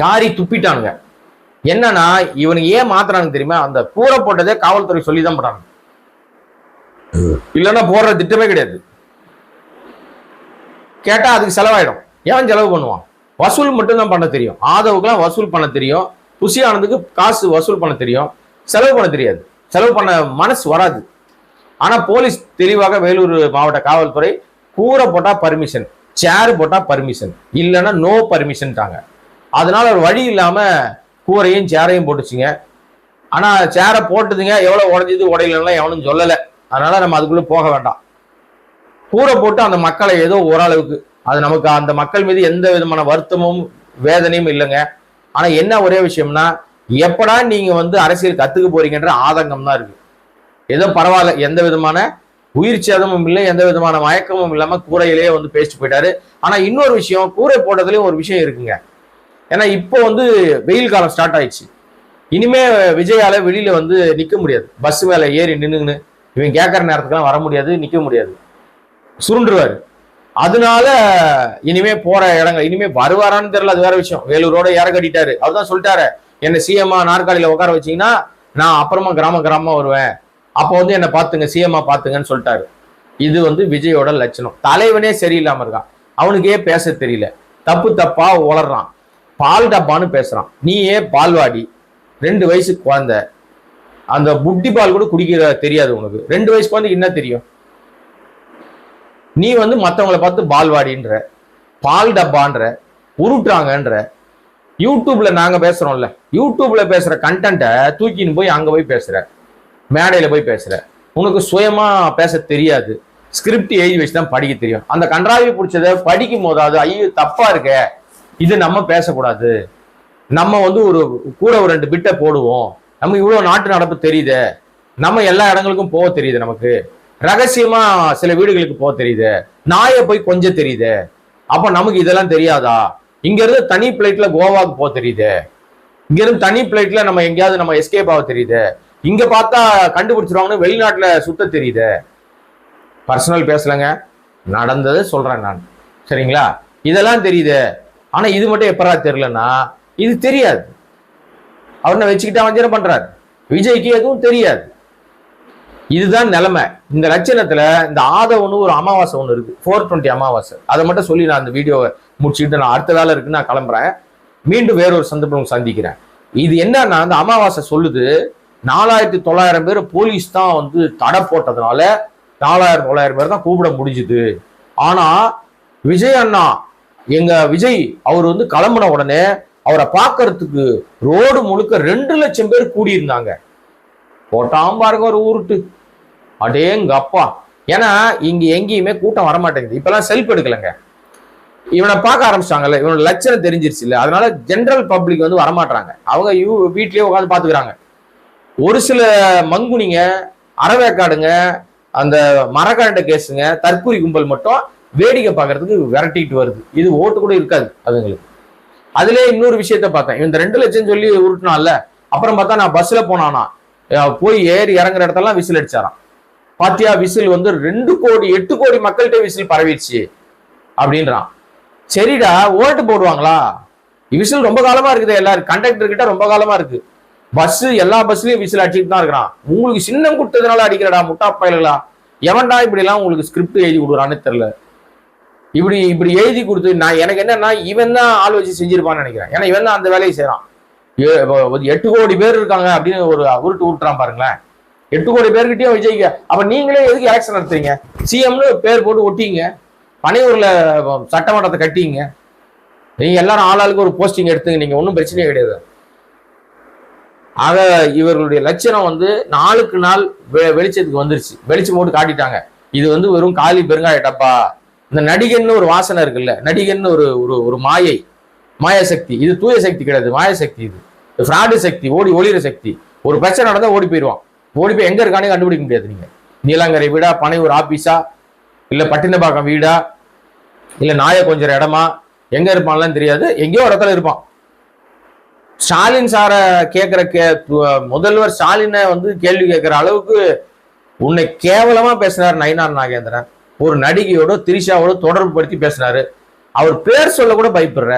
காரி துப்பிட்டானுங்க. என்னன்னா இவனுக்கு ஏன் மாத்துறாங்க தெரியுமா, அந்த கூரை போட்டதே காவல்துறை சொல்லிதான் போட்டாங்க, இல்லைன்னா போடுற திட்டமே கிடையாது. கேட்டா அதுக்கு செலவாயிடும். ஏன் செலவு பண்ணுவான்? வசூல் மட்டும்தான் பண்ண தெரியும். ஆதவுக்குலாம் வசூல் பண்ண தெரியும், புசி ஆனதுக்கு காசு வசூல் பண்ண தெரியும், செலவு பண்ண தெரியாது, செலவு பண்ண மனசு வராது. ஆனா போலீஸ் தெளிவாக வேலூர் மாவட்ட காவல்துறை கூரை போட்டா பர்மிஷன், சேர் போட்டா பர்மிஷன், இல்லைன்னா நோ பர்மிஷன்ட்டாங்க. அதனால ஒரு வழி இல்லாம கூரையும் சேரையும் போட்டுச்சுங்க. ஆனா சேரை போட்டுதுங்க, எவ்வளவு உடைஞ்சது உடையலாம் எவனும் சொல்லலை. அதனால நம்ம அதுக்குள்ள போக வேண்டாம். கூரை போட்டு அந்த மக்களை ஏதோ ஓரளவுக்கு, அது நமக்கு அந்த மக்கள் மீது எந்த விதமான வருத்தமும் வேதனையும் இல்லைங்க. ஆனா என்ன ஒரே விஷயம்னா, எப்படா நீங்க வந்து அரசியல் கத்துக்க போறீங்கன்ற ஆதங்கம் தான் இருக்கு. ஏதோ பரவாயில்ல, எந்த விதமான உயிர் சேதமும் இல்லை, எந்த விதமான மயக்கமும் இல்லாம கூரையிலேயே வந்து பேசிட்டு போயிட்டாரு. ஆனா இன்னொரு விஷயம், கூரை போட்டதுலயும் ஒரு விஷயம் இருக்குங்க. ஏன்னா இப்போ வந்து வெயில் காலம் ஸ்டார்ட் ஆயிடுச்சு. இனிமே விஜயால வெளியில வந்து நிக்க முடியாது. பஸ் மேல ஏறி நின்னுன்னு இவன் கேட்கற நேரத்துக்குலாம் வர முடியாது, நிக்க முடியாது, சுருண்டுருவாரு. அதனால இனிமே போற இடங்கள், இனிமே வருவாரான்னு தெரியல, அது வேற விஷயம். வேலூரோட ஏற கட்டிட்டாரு. அவர்தான் சொல்லிட்டாரு, என்ன சிஎம்மா நாற்காலியில உட்கார வச்சீங்கன்னா நான் அப்புறமா கிராமமா வருவேன், அப்போ வந்து என்ன பாத்துங்க, சிஎம்மா பாத்துங்கன்னு சொல்லிட்டாரு. இது வந்து விஜயோட லட்சணம். தலைவனே சரியில்லாம இருக்கான், அவனுக்கே பேச தெரியல, தப்பு தப்பா உளறான், பால் டப்பான்னு பேசுறான். நீயே பால்வாடி, 2 வயசு குழந்தை, அந்த புட்டி பால் கூட குடிக்கிற தெரியாது உனக்கு. 2 வயசு குழந்தைக்கு என்ன தெரியும்? நீ வந்து மற்றவங்களை பார்த்து பால்வாடின்ற, பால் டப்பான்ற, உருட்டுறாங்கன்ற. யூடியூப்ல நாங்க பேசுறோம்ல, யூடியூப்ல பேசுற கண்டென்ட்டை தூக்கின்னு போய் அங்க போய் பேசுற, மேடையில போய் பேசுற. உனக்கு சுயமா பேச தெரியாது, ஸ்கிரிப்ட் எழுதி வச்சு தான் படிக்க தெரியும். அந்த கன்றாவி பிடிச்சதை படிக்கும் போதாவது ஐயோ தப்பா இருக்க, இது நம்ம பேசக்கூடாது, நம்ம வந்து ஒரு கூட ஒரு 2 பிட்டை போடுவோம், நமக்கு இவ்வளவு நாட்டு நடப்பு தெரியுது, நம்ம எல்லா இடங்களுக்கும் போக தெரியுது, நமக்கு ரகசியமா சில வீடுகளுக்கு போக தெரியுது, நாயை போய் கொஞ்சம் தெரியுது, அப்ப நமக்கு இதெல்லாம் தெரியாதா? இங்க இருந்து தனி பிளைட்ல கோவாக்கு போக தெரியுது, இங்க இருந்து தனி பிளைட்ல நம்ம எங்கேயாவது நம்ம எஸ்கேப் ஆக தெரியுது, இங்க பார்த்தா கண்டுபிடிச்சிருவாங்கன்னு வெளிநாட்டுல சுத்த தெரியுது. பர்சனல் பேசலங்க, நடந்ததை சொல்றேன் நான், சரிங்களா? இதெல்லாம் தெரியுது. ஆனா இது மட்டும் எப்பரா தெரியலன்னா, இது தெரியாது. அவனை வச்சுக்கிட்டு அவன் பண்றாரு. விஜய்க்கு எதுவும் தெரியாது. இதுதான் நிலைமை. இந்த லட்சணத்துல இந்த ஆதவனு ஒரு அமாவாசை ஒண்ணு இருக்கு, 420 அமாவாசை. அதை மட்டும் சொல்லி நான் அந்த வீடியோவை முடிச்சுக்கிட்டு நான் அடுத்த வேலை இருக்குன்னு நான் கிளம்புறேன். மீண்டும் வேறொரு சந்தர்ப்பம் சந்திக்கிறேன். இது என்னன்னா, அந்த அமாவாசை சொல்லுது 4900 பேர் போலீஸ் தான் வந்து தடை போட்டதுனால 4900 பேர் தான் கூப்பிட முடிஞ்சுது. ஆனா விஜய் அண்ணா, எங்க விஜய் அவர் வந்து கிளம்புன உடனே அவரை பார்க்கறதுக்கு ரோடு முழுக்க 2 லட்சம் பேர் கூடியிருந்தாங்க. போட்டாம் பாருங்க ஒரு ஊருட்டு, அடேங்க அப்பா. ஏன்னா இங்க எங்கேயுமே கூட்டம் வரமாட்டேங்குது. இப்பெல்லாம் செல்ஃப் எடுக்கலங்க, இவனை பார்க்க ஆரம்பிச்சிட்டாங்கல்ல, இவனோட லட்சணம் தெரிஞ்சிருச்சு இல்ல, அதனால ஜென்ரல் பப்ளிக் வந்து வரமாட்டாங்க. அவங்க வீட்லயே உட்காந்து பாத்துக்கிறாங்க. ஒரு சில மங்குனிங்க, அறவேக்காடுங்க, அந்த மரக்காண்ட கேஸுங்க, தற்கூரி கும்பல் மட்டும் வேடிக்கை பார்க்கறதுக்கு விரட்டிட்டு வருது. இது ஓட்டு கூட இருக்காது அதுங்களுக்கு. அதுல இன்னொரு விஷயத்த பார்த்தேன், இந்த 2 லட்சம் சொல்லி உருட்டினால, அப்புறம் பார்த்தா நான் பஸ்ல போனானா, போய் ஏறி இறங்குற இடத்தெல்லாம் விசில் அடிச்சாராம். பாத்தியா, விசில் வந்து 2 கோடி 8 கோடி மக்கள்கிட்ட விசில் பரவிடுச்சு அப்படின்றான். சரிடா, ஓட்டு போடுவாங்களா? விசில் ரொம்ப காலமா இருக்குது, எல்லாரும் கண்டக்டர் கிட்ட ரொம்ப காலமா இருக்கு. பஸ் எல்லா பஸ்லயும் விசில் அடிச்சுட்டு தான் இருக்கிறான். உங்களுக்கு சின்னம் கொடுத்ததுனால அடிக்கிறடா முட்டா பயல்களா. எவன்டா இப்படி எல்லாம் உங்களுக்கு ஸ்கிரிப்ட் எழுதி கொடுக்குறான்னு தெரியல. இப்படி எழுதி கொடுத்து நான் எனக்கு என்னன்னா, இவன் தான் ஆள் வச்சு செஞ்சிருப்பான்னு நினைக்கிறேன். ஏன்னா இவன் தான் அந்த வேலையை செய்யறான். 8 கோடி பேர் இருக்காங்க அப்படின்னு ஒரு உருட்டு உருட்டுறான் பாருங்களேன். 8 கோடி பேர்கிட்டயும் விஜய்க்கு. அப்ப நீங்களே எதுக்கு எலெக்ஷன் நடத்துறீங்க? சிஎம்னு பேர் போட்டு ஒட்டிங்க, பனையூர்ல சட்டமன்றத்தை கட்டிங்க, நீங்க எல்லாரும் ஆளாளுக்கு ஒரு போஸ்டிங் எடுத்துங்க, நீங்க ஒன்றும் பிரச்சனையே கிடையாது. ஆக இவர்களுடைய லட்சணம் வந்து நாளுக்கு நாள் வெளிச்சத்துக்கு வந்துருச்சு. வெளிச்சம் போட்டு காட்டிட்டாங்க. இது வந்து வெறும் காலி பெருங்காய டப்பா. இந்த நடிகன்னு ஒரு வாசனை இருக்குல்ல, நடிகன்னு ஒரு மாய சக்தி. இது தூய சக்தி கிடையாது, மாய சக்தி. இது ஃப்ராடு சக்தி, ஒளிர சக்தி. ஒரு பிரச்சனை நடந்தா ஓடி போயிடுவான். ஓடி போய் எங்க இருக்கானே கண்டுபிடிக்க முடியாது. நீங்க நீலாங்கரை வீடா, பனையூர் ஆபீஸா, இல்ல பட்டினப்பாக்கம் வீடா, இல்ல நாய கொஞ்சம் இடமா, எங்க இருப்பான்லாம் தெரியாது, எங்கேயோ இடத்துல இருப்பான். ஸ்டாலின் சார முதல்வர் ஸ்டாலினை வந்து கேள்வி கேட்கிற அளவுக்கு உன்னை கேவலமா பேசினார் நயினார் நாகேந்திரன். ஒரு நடிகையோட திரிஷாவோட தொடர்பு படுத்தி பேசினாரு. அவர் பேர் சொல்ல கூட பயப்படுற.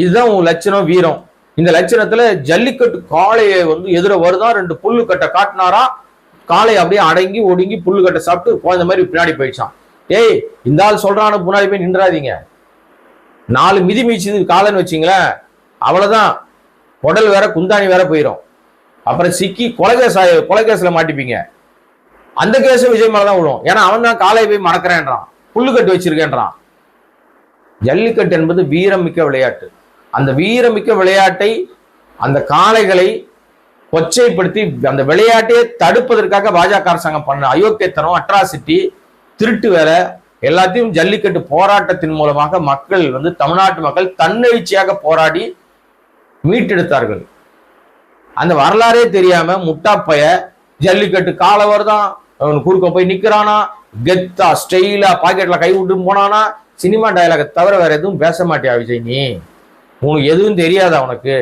இதுதான் உன் லட்சணம், வீரம். இந்த லட்சணத்துல ஜல்லிக்கட்டு காளையை வந்து எதிர வருதான், 2 புல்லு கட்டை காட்டினாரா, காளையை அப்படியே அடங்கி ஒடுங்கி புல்லு கட்டை சாப்பிட்டு குழந்தை மாதிரி பின்னாடி போயிடுச்சான். ஏய், இந்த ஆள் சொல்றான்னு முன்னாடி போய் நின்றாதீங்க. 4 மிதி மீச்சு காலன்னு வச்சிங்களேன், அவ்வளவுதான். உடல் வேற குந்தாணி வேற போயிடும். அப்புறம் சிக்கி கொலைகேஸ்ல மாட்டிப்பீங்க. அந்த கேஸ் விஜய் மேலதான் விடும். ஏன்னா அவன் தான் காலையை போய் மறக்கிறேன்றான். புல்லுக்கட்டு வச்சிருக்கேன்றான். ஜல்லிக்கட்டு என்பது வீரமிக்க விளையாட்டு. அந்த வீரமிக்க விளையாட்டை, அந்த காளைகளை கொச்சைப்படுத்தி அந்த விளையாட்டையே தடுப்பதற்காக பாஜக அரசாங்கம் பண்ண அயோக்கியத்தனம், அட்ராசிட்டி, திருட்டு வேலை எல்லாத்தையும் ஜல்லிக்கட்டு போராட்டத்தின் மூலமாக மக்கள் தமிழ்நாட்டு மக்கள் தன்னெழுச்சியாக போராடி மீட்டெடுத்தார்கள். அந்த வரலாறே தெரியாம முட்டாப்பைய ஜல்லிக்கட்டு காலவர் தான் குறுக்க போய் நிக்கிறானா, கெத்தா ஸ்டைலா பாக்கெட்ல கை விட்டு போனானா, சினிமா டயலாக தவிர வேற எதுவும் பேச மாட்டியா விஜய்? நீ உனக்கு எதுவும் தெரியாதா உனக்கு?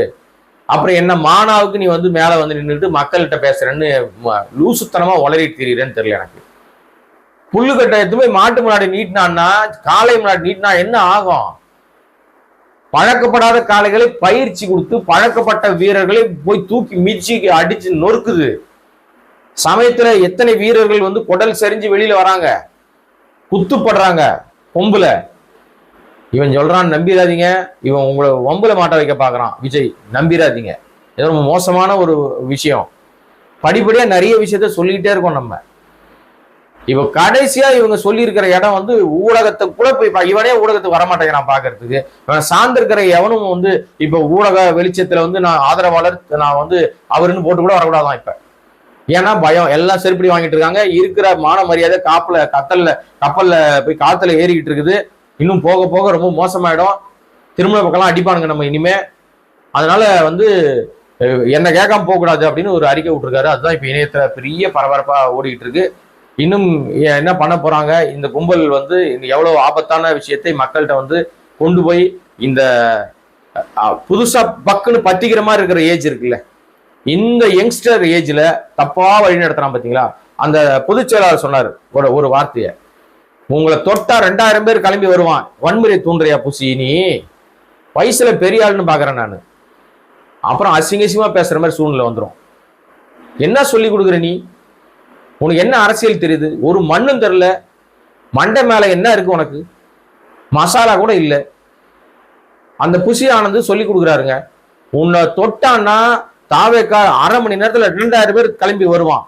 அப்புறம் என்ன மானாவுக்கு நீ மேல நின்றுட்டு மக்கள்கிட்ட பேசுறேன்னு லூசுத்தனமா உளறிட்டு திரியிறேன்னு தெரியல எனக்கு. புல்லுக்கட்டை எதுவுமே மாட்டு முன்னாடி நீட்டினான்னா, காளை முன்னாடி நீட்டினா என்ன ஆகும்? பழக்கப்படாத காளைகளை பயிற்சி கொடுத்து பழக்கப்பட்ட வீரர்களை போய் தூக்கி மிச்சி அடிச்சு நொறுக்குது. சமயத்துல எத்தனை வீரர்கள் குடல் சரிஞ்சு வெளியில வராங்க, குத்துப்படுறாங்க கொம்புல. இவன் சொல்றான் நம்பிராதீங்க, இவன் உங்களை வம்புல மாட்ட வைக்க பாக்குறான் விஜய், நம்பிராதீங்க. இது ரொம்ப மோசமான ஒரு விஷயம். படிப்படியா நிறைய விஷயத்த சொல்லிக்கிட்டே இருக்கோம் நம்ம. இப்ப கடைசியா இவங்க சொல்லி இருக்கிற இடம் ஊடகத்தை கூட போய் இவனே ஊடகத்துக்கு வரமாட்டேங்கிறான் பாக்குறதுக்கு. இவன் சார்ந்திருக்கிற எவனும் இப்ப ஊடக வெளிச்சத்துல நான் ஆதரவாளர், நான் அவருன்னு போட்டு கூட வரக்கூடாதான் இப்ப. ஏன்னா பயம், எல்லாம் செருப்படி வாங்கிட்டு இருக்காங்க. இருக்கிற மான மரியாதை கப்பல்ல போய் காத்துல ஏறிக்கிட்டு இருக்குது. இன்னும் போக போக ரொம்ப மோசமாயிடும். திருமண பக்கம்லாம் அடிப்பானுங்க நம்ம இனிமே. அதனால என்ன கேட்காம போகக்கூடாது அப்படின்னு ஒரு அறிக்கை விட்டுருக்காரு. அதுதான் இப்ப இணையத்துல பெரிய பரபரப்பா ஓடிக்கிட்டு இருக்கு. இன்னும் என்ன பண்ண போறாங்க இந்த கும்பல்? எவ்வளவு ஆபத்தான விஷயத்தை மக்கள்கிட்ட கொண்டு போய் இந்த புதுசா பக்குன்னு பத்திக்கிற மாதிரி இருக்கிற ஏஜ் இருக்குல்ல, இந்த யங்ஸ்டர் ஏஜ்ல தப்பா வழி நடத்துறான் பாத்தீங்களா? அந்த பொதுச் செயலாளர் சொன்னார் ஒரு வார்த்தைய, உங்களை தொட்டா 2000 பேர் கிளம்பி வருவான், வன்முறை தூண்டுறியா புசி? நீ வயசுல பெரிய ஆளுன்னு பாக்குறேன் நானு. அப்புறம் அசிங்கசியமா பேசுற மாதிரி சூழ்நிலை வந்துடும். என்ன சொல்லி கொடுக்குற நீ? உனக்கு என்ன அரசியல் தெரியுது? ஒரு மண்ணும் தெரியல. மண்டை மேல என்ன இருக்கு உனக்கு? மசாலா கூட இல்லை. அந்த புசி ஆனந்த் சொல்லி கொடுக்குறாருங்க, உன்னை தொட்டான்னா தாவேக்கா 1/2 மணி நேரத்துல 2000 பேர் கிளம்பி வருவான்.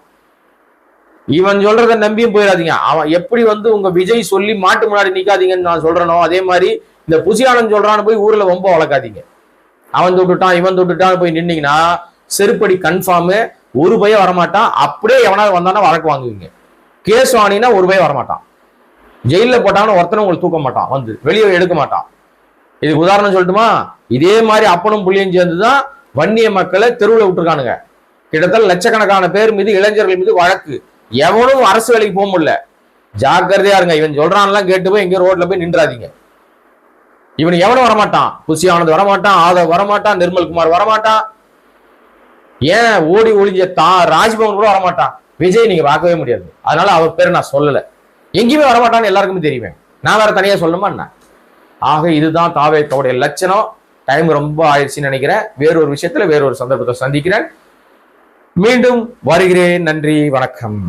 இவன் சொல்றத நம்பியும் போயிடாதீங்க. அவன் எப்படி உங்க விஜய் சொல்லி மாட்டு முன்னாடி நிக்காதீங்கன்னு நான் சொல்றனோ, அதே மாதிரி இந்த புசி ஆனந்த் சொல்றான்னு போய் ஊர்ல ரொம்ப வளர்க்காதீங்க. அவன் தொட்டுட்டான் இவன் தொட்டுட்டான்னு போய் நின்னீங்கன்னா செருப்படி கன்ஃபார்மு. ஒரு பையன் வரமாட்டான். அப்படியே எவனாவது வந்தானா வழக்கு வாங்குவீங்க. கேஸ் வாங்கினா ஒரு பையன் வரமாட்டான். ஜெயில போட்டான்னு ஒருத்தனை உங்களுக்கு தூக்க மாட்டான், வெளியே எடுக்க மாட்டான். இதுக்கு உதாரணம் சொல்லட்டுமா? இதே மாதிரி அப்பனும் புள்ளியும் சேர்ந்துதான் வன்னிய மக்களை தெருவில் விட்டுருக்கானுங்க. கிட்டத்தட்ட லட்சக்கணக்கான பேர் மீது, இளைஞர்கள் மீது வழக்கு. எவனும் அரசு வேலைக்கு போக முடியல. ஜாக்கிரதையா இருங்க. இவன் சொல்றான்லாம் கேட்டு போய் எங்கேயோ ரோட்ல போய் நின்றாதீங்க. இவன் எவனும் வரமாட்டான். புசி ஆனந்த் வரமாட்டான், ஆதவ் வரமாட்டான், நிர்மல்குமார் வரமாட்டான், ஏன் ஓடி ஒளிஞ்ச ராஜ்பவன் கூட வரமாட்டான். விஜய் நீங்க பார்க்கவே முடியாது. அதனால அவர் பேரை நான் சொல்லல. எங்கேயுமே வரமாட்டான்னு எல்லாருக்குமே தெரியுவேன். நான் வேற தனியா சொல்லணுமா என்ன? ஆக இதுதான் தாவேக்காவுடைய லட்சணம். டைம் ரொம்ப ஆயிடுச்சுன்னு நினைக்கிறேன். வேறொரு விஷயத்துல வேறொரு சந்தர்ப்பத்தை சந்திக்கிறேன். மீண்டும் வருகிறேன். நன்றி, வணக்கம்.